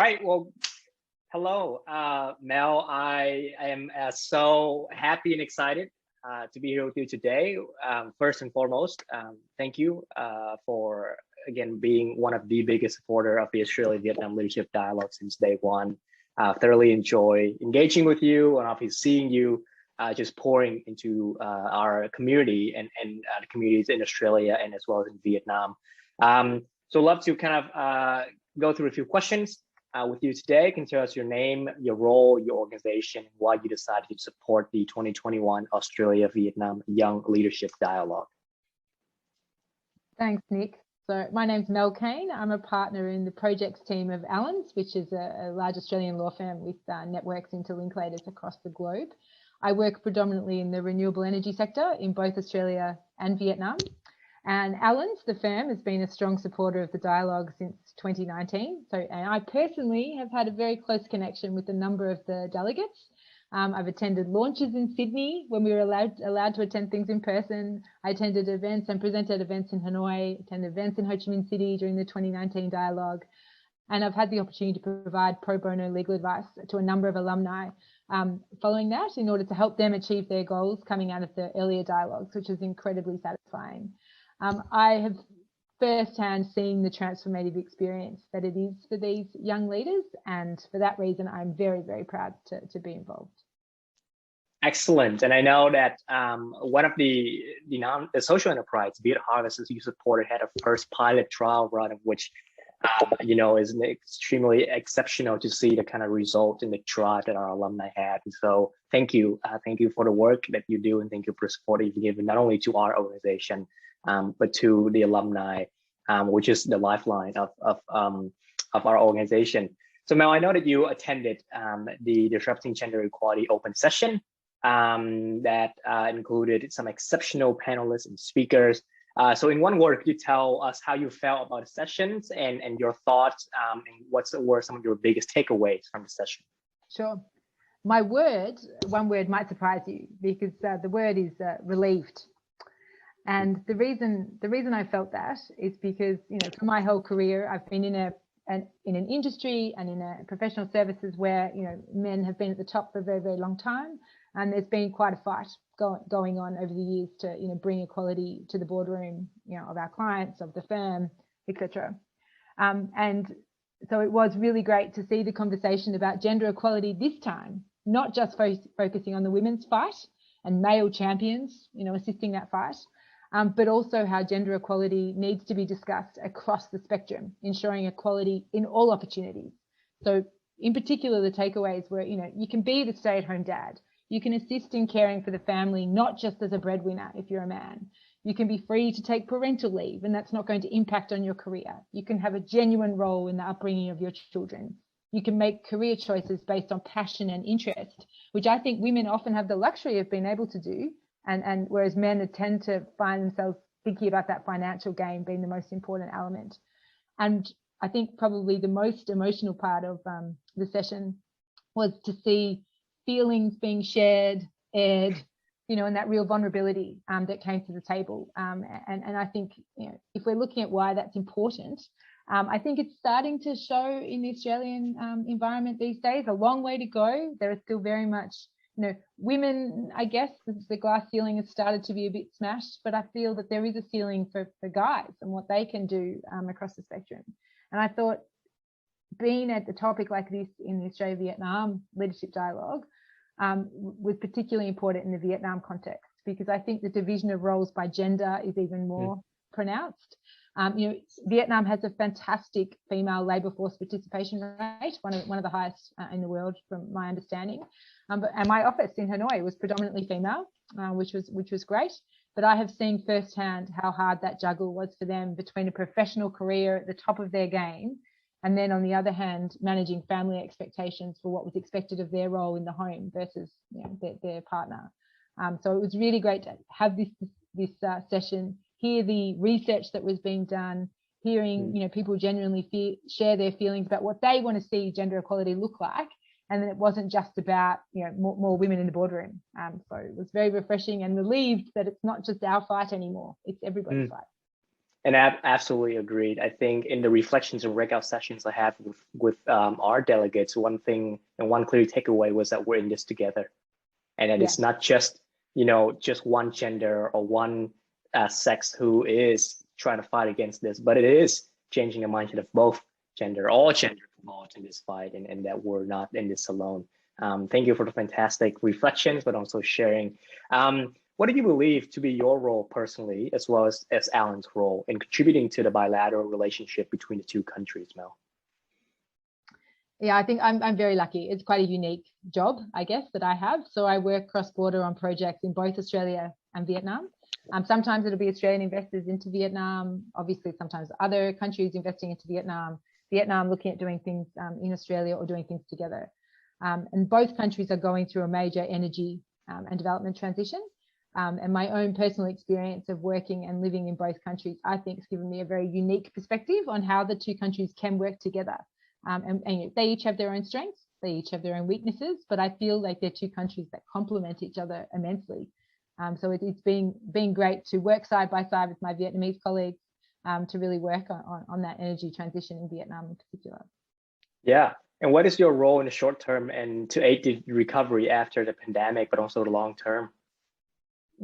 right. Well, hello, Mel. I am so happy and excited to be here with you today. First and foremost, thank you for, again, being one of the biggest supporter of the Australia-Vietnam Leadership Dialogue since day one. Thoroughly enjoy engaging with you and obviously seeing you just pouring into our community and the communities in Australia and as well as in Vietnam. So love to kind of go through a few questions with you today. Can tell us your name, your role, your organization, why you decided to support the 2021 Australia-Vietnam Young Leadership Dialogue. Thanks, Nick. So my name's Mel Keane. I'm a partner in the projects team of Allens, which is a large Australian law firm with networks into Linklaters across the globe. I work predominantly in the renewable energy sector in both Australia and Vietnam. And Allens, the firm, has been a strong supporter of the dialogue since 2019. And I personally have had a very close connection with a number of the delegates. I've attended launches in Sydney when we were allowed to attend things in person. I attended events and presented events in Hanoi, attended events in Ho Chi Minh City during the 2019 dialogue. And I've had the opportunity to provide pro bono legal advice to a number of alumni following that in order to help them achieve their goals coming out of the earlier dialogues, which was incredibly satisfying. I have firsthand seen the transformative experience that it is for these young leaders, and for that reason, I'm very, very proud to be involved. Excellent, and I know that one of the social enterprise, Be It Harvest, you supported, had a first pilot trial run of which is extremely exceptional to see the kind of result in the drive that our alumni had. And so thank you for the work that you do, and thank you for support you've given not only to our organization but to the alumni, which is the lifeline of our organization. So Mel, I know that you attended the Disrupting Gender Equality open session that included some exceptional panelists and speakers. So in one word, could you tell us how you felt about the sessions and your thoughts, and what were some of your biggest takeaways from the session? Sure. One word might surprise you, because the word is relieved. And the reason I felt that is because, for my whole career, I've been in an industry and in a professional services where, men have been at the top for a very, very long time. And there's been quite a fight going on over the years to, bring equality to the boardroom, of our clients, of the firm, etc. And so it was really great to see the conversation about gender equality this time, not just focusing on the women's fight and male champions, assisting that fight, but also how gender equality needs to be discussed across the spectrum, ensuring equality in all opportunities. So in particular, the takeaways were, you can be the stay-at-home dad. You can assist in caring for the family, not just as a breadwinner if you're a man. You can be free to take parental leave, and that's not going to impact on your career. You can have a genuine role in the upbringing of your children. You can make career choices based on passion and interest, which I think women often have the luxury of being able to do, and whereas men tend to find themselves thinking about that financial gain being the most important element. And I think probably the most emotional part of the session was to see feelings being shared, aired, and that real vulnerability that came to the table. And I think, if we're looking at why that's important, I think it's starting to show in the Australian environment these days. A long way to go. There is still very much, women, I guess the glass ceiling has started to be a bit smashed, but I feel that there is a ceiling for guys and what they can do across the spectrum. And I thought, being at the topic like this in the Australia-Vietnam Leadership Dialogue was particularly important in the Vietnam context, because I think the division of roles by gender is even more pronounced. Vietnam has a fantastic female labour force participation rate, one of the highest in the world, from my understanding. And my office in Hanoi was predominantly female, which was great. But I have seen firsthand how hard that juggle was for them between a professional career at the top of their game, and then on the other hand, managing family expectations for what was expected of their role in the home versus their partner. So it was really great to have this session, hear the research that was being done, hearing people genuinely share their feelings about what they want to see gender equality look like, and then it wasn't just about more women in the boardroom. So it was very refreshing and relieved that it's not just our fight anymore; it's everybody's fight. And I absolutely agreed. I think in the reflections and breakout sessions I have with our delegates, one thing and one clear takeaway was that we're in this together, and that it's not just just one gender or one sex who is trying to fight against this, but it is changing the mindset of both gender, all gender involved in this fight, and that we're not in this alone. Thank you for the fantastic reflections, but also sharing. What do you believe to be your role personally, as well as Alan's role in contributing to the bilateral relationship between the two countries, Mel? Yeah, I think I'm very lucky. It's quite a unique job, I guess, that I have. So I work cross-border on projects in both Australia and Vietnam. Sometimes it'll be Australian investors into Vietnam, obviously sometimes other countries investing into Vietnam, Vietnam looking at doing things in Australia or doing things together. And both countries are going through a major energy and development transition. And my own personal experience of working and living in both countries, I think, has given me a very unique perspective on how the two countries can work together. And they each have their own strengths, they each have their own weaknesses, but I feel like they're two countries that complement each other immensely. So it's been great to work side by side with my Vietnamese colleagues to really work on that energy transition in Vietnam in particular. Yeah. And what is your role in the short term and to aid the recovery after the pandemic, but also the long term?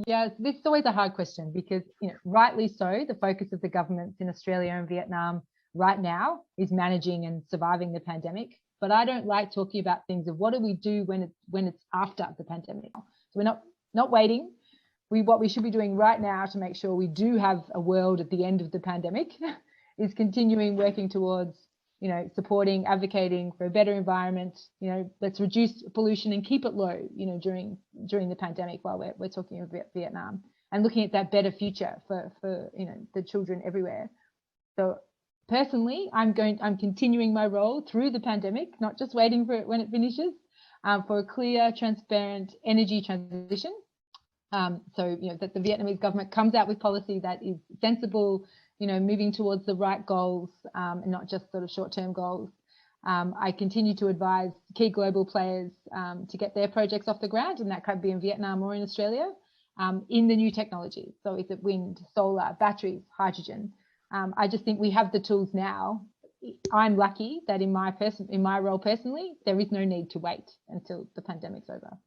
Yeah, this is always a hard question because, rightly so, the focus of the governments in Australia and Vietnam right now is managing and surviving the pandemic. But I don't like talking about things of what do we do when it's after the pandemic. So we're not waiting. What we should be doing right now to make sure we do have a world at the end of the pandemic is continuing working towards, supporting, advocating for a better environment. Let's reduce pollution and keep it low, during the pandemic while we're talking about Vietnam, and looking at that better future for the children everywhere. So personally, I'm continuing my role through the pandemic, not just waiting for it when it finishes, for a clear, transparent energy transition. So that the Vietnamese government comes out with policy that is sensible, moving towards the right goals, and not just sort of short-term goals. I continue to advise key global players to get their projects off the ground, and that could be in Vietnam or in Australia, in the new technology. So is it wind, solar, batteries, hydrogen? I just think we have the tools now. I'm lucky that in my role personally, there is no need to wait until the pandemic's over.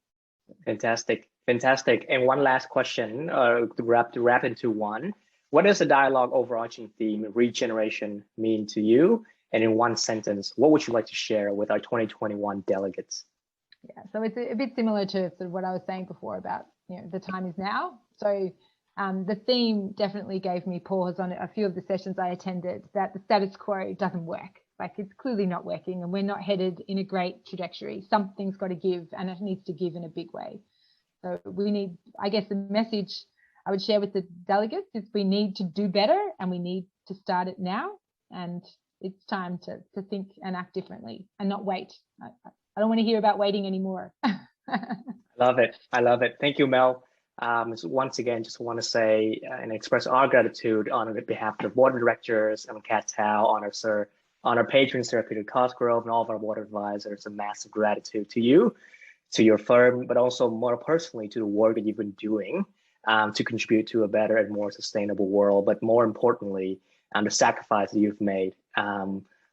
Fantastic. And one last question to wrap into one. What does the dialogue overarching theme regeneration mean to you? And in one sentence, what would you like to share with our 2021 delegates? Yeah, so it's a bit similar to sort of what I was saying before about, the time is now. So the theme definitely gave me pause on a few of the sessions I attended, that the status quo doesn't work. Like, it's clearly not working, and we're not headed in a great trajectory. Something's got to give, and it needs to give in a big way. So we need, I guess the message I would share with the delegates is we need to do better, and we need to start it now. And it's time to think and act differently and not wait. I don't want to hear about waiting anymore. Love it. I love it. Thank you, Mel. So once again, just want to say and express our gratitude on behalf of the board of directors and Cat Tao, on our patrons, Sir Peter Cosgrove, and all of our board advisors. A massive gratitude to you, to your firm, but also more personally to the work that you've been doing to contribute to a better and more sustainable world. But more importantly, the sacrifice that you've made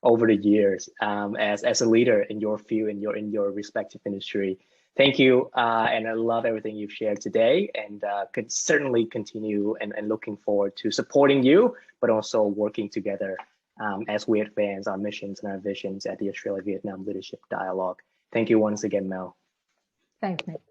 over the years as a leader in your field, in your respective industry. Thank you, and I love everything you've shared today, and could certainly continue and looking forward to supporting you, but also working together as we advance our missions and our visions at the Australia-Vietnam Leadership Dialogue. Thank you once again, Mel. Thanks, Nick.